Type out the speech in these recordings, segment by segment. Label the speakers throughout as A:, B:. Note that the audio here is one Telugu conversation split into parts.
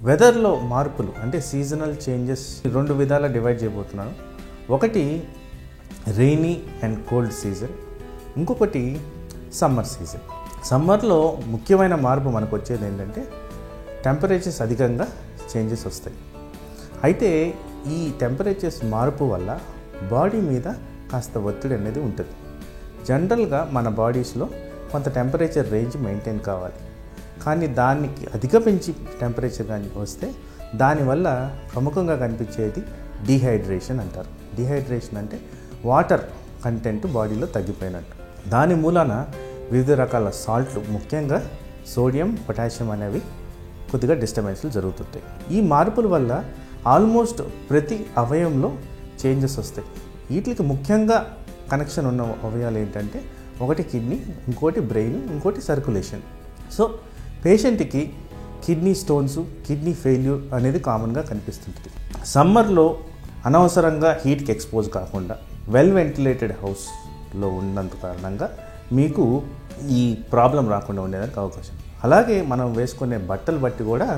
A: వెదర్లో మార్పులు అంటే సీజనల్ చేంజెస్ రెండు విధాలా డివైడ్ చేయబోతున్నాను. ఒకటి రెయినీ అండ్ కోల్డ్ సీజన్, ఇంకొకటి సమ్మర్ సీజన్. సమ్మర్లో ముఖ్యమైన మార్పు మనకు వచ్చేది ఏంటంటే టెంపరేచర్స్ అధికంగా చేంజెస్ వస్తాయి. అయితే ఈ టెంపరేచర్స్ మార్పు వల్ల బాడీ మీద కాస్త ఒత్తిడి అనేది ఉంటుంది. జనరల్గా మన బాడీస్లో కొంత టెంపరేచర్ రేంజ్ మెయింటైన్ కావాలి, కానీ దానికి అధిగమించి టెంపరేచర్ కానీ వస్తే దానివల్ల ప్రముఖంగా కనిపించేది డీహైడ్రేషన్ అంటారు. డీహైడ్రేషన్ అంటే వాటర్ కంటెంట్ బాడీలో తగ్గిపోయినట్టు. దాని మూలాన వివిధ రకాల సాల్ట్లు, ముఖ్యంగా సోడియం, పొటాషియం అనేవి కొద్దిగా డిస్టర్బెన్స్లు జరుగుతుంటాయి. ఈ మార్పుల వల్ల ఆల్మోస్ట్ ప్రతి అవయవంలో చేంజెస్ వస్తాయి. వీటికి ముఖ్యంగా కనెక్షన్ ఉన్న అవయవాలు ఏంటంటే ఒకటి కిడ్నీ, ఇంకోటి బ్రెయిన్, ఇంకోటి సర్క్యులేషన్. సో పేషెంట్కి కిడ్నీ స్టోన్స్, కిడ్నీ ఫెయిల్యూర్ అనేది కామన్గా కనిపిస్తుంటుంది. సమ్మర్లో అనవసరంగా హీట్కి ఎక్స్పోజ్ కాకుండా వెల్ వెంటిలేటెడ్ హౌస్లో ఉన్నంత కారణంగా మీకు ఈ ప్రాబ్లం రాకుండా ఉండేదానికి అవకాశం. అలాగే మనం వేసుకునే బట్టలు బట్టి కూడా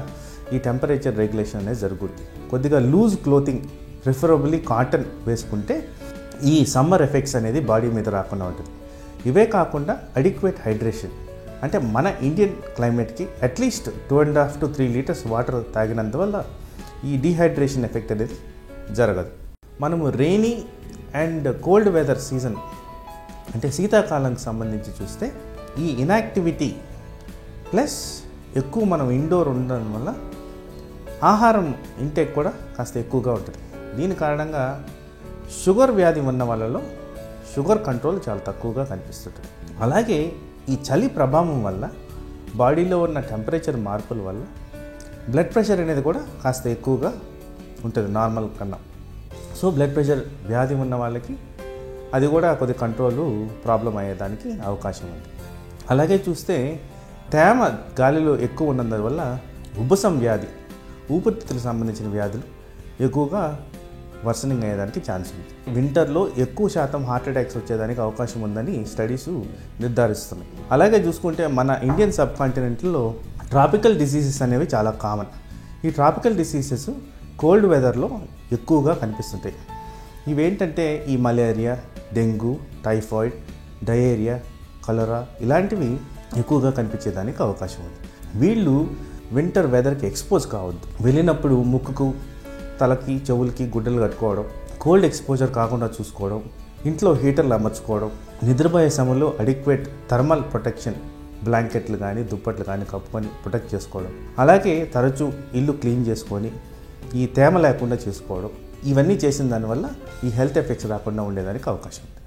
A: ఈ టెంపరేచర్ రెగ్యులేషన్ అనేది జరుగుతుంది. కొద్దిగా లూజ్ క్లోతింగ్, ప్రిఫరబుల్లీ కాటన్ వేసుకుంటే ఈ సమ్మర్ ఎఫెక్ట్స్ అనేది బాడీ మీద రాకుండా ఉంటుంది. ఇవే కాకుండా అడిక్వేట్ హైడ్రేషన్, అంటే మన ఇండియన్ క్లైమేట్కి అట్లీస్ట్ 2.5 to 3 లీటర్స్ వాటర్ తాగినందువల్ల ఈ డీహైడ్రేషన్ ఎఫెక్ట్ అనేది జరగదు. మనము rainy and cold weather season అంటే శీతాకాలానికి సంబంధించి చూస్తే ఈ ఇన్యాక్టివిటీ ప్లస్ ఎక్కువ మనం ఇండోర్ ఉండడం వల్ల ఆహారం ఇంటేక్ కూడా కాస్త ఎక్కువగా ఉంటుంది. దీని కారణంగా షుగర్ వ్యాధి ఉన్న వాళ్ళలో షుగర్ కంట్రోల్ చాలా తక్కువగా కనిపిస్తుంటుంది. అలాగే ఈ చలి ప్రభావం వల్ల బాడీలో ఉన్న టెంపరేచర్ మార్పుల వల్ల బ్లడ్ ప్రెషర్ అనేది కూడా కాస్త ఎక్కువగా ఉంటుంది నార్మల్ కన్నా. సో బ్లడ్ ప్రెషర్ వ్యాధి ఉన్న వాళ్ళకి అది కూడా కొద్ది కంట్రోల్ ప్రాబ్లం అయ్యేదానికి అవకాశం ఉంది. అలాగే చూస్తే తేమ గాలిలో ఎక్కువ ఉన్నందువల్ల ఉబ్బసం వ్యాధి, ఊపిరితిత్తులకు సంబంధించిన వ్యాధులు ఎక్కువగా వర్సనింగ్ అయ్యేదానికి ఛాన్స్ ఉంది. వింటర్లో ఎక్కువ శాతం హార్ట్ అటాక్స్ వచ్చేదానికి అవకాశం ఉందని స్టడీస్ నిర్ధారిస్తున్నాయి. అలాగే చూసుకుంటే మన ఇండియన్ సబ్ కాంటినెంట్లో ట్రాపికల్ డిసీజెస్ అనేవి చాలా కామన్. ఈ ట్రాపికల్ డిసీజెస్ కోల్డ్ వెదర్లో ఎక్కువగా కనిపిస్తుంటాయి. ఇవేంటంటే ఈ మలేరియా, డెంగ్యూ, టైఫాయిడ్, డయేరియా, కలరా ఇలాంటివి ఎక్కువగా కనిపించేదానికి అవకాశం ఉంది. వీళ్ళు వింటర్ వెదర్కి ఎక్స్పోజ్ కావద్దు. వెళ్ళినప్పుడు ముక్కుకు, తలకి, చెవులకి గుడ్డలు కట్టుకోవడం, కోల్డ్ ఎక్స్పోజర్ కాకుండా చూసుకోవడం, ఇంట్లో హీటర్లు అమర్చుకోవడం, నిద్రపోయే సమయంలో అడిక్వేట్ థర్మల్ ప్రొటెక్షన్ బ్లాంకెట్లు కానీ దుప్పట్లు కానీ కప్పుకొని ప్రొటెక్ట్ చేసుకోవడం, అలాగే తరచూ ఇల్లు క్లీన్ చేసుకొని ఈ తేమ లేకుండా చేసుకోవడం, ఇవన్నీ చేసిన దానివల్ల ఈ హెల్త్ ఎఫెక్ట్స్ రాకుండా ఉండేదానికి అవకాశం ఉంది.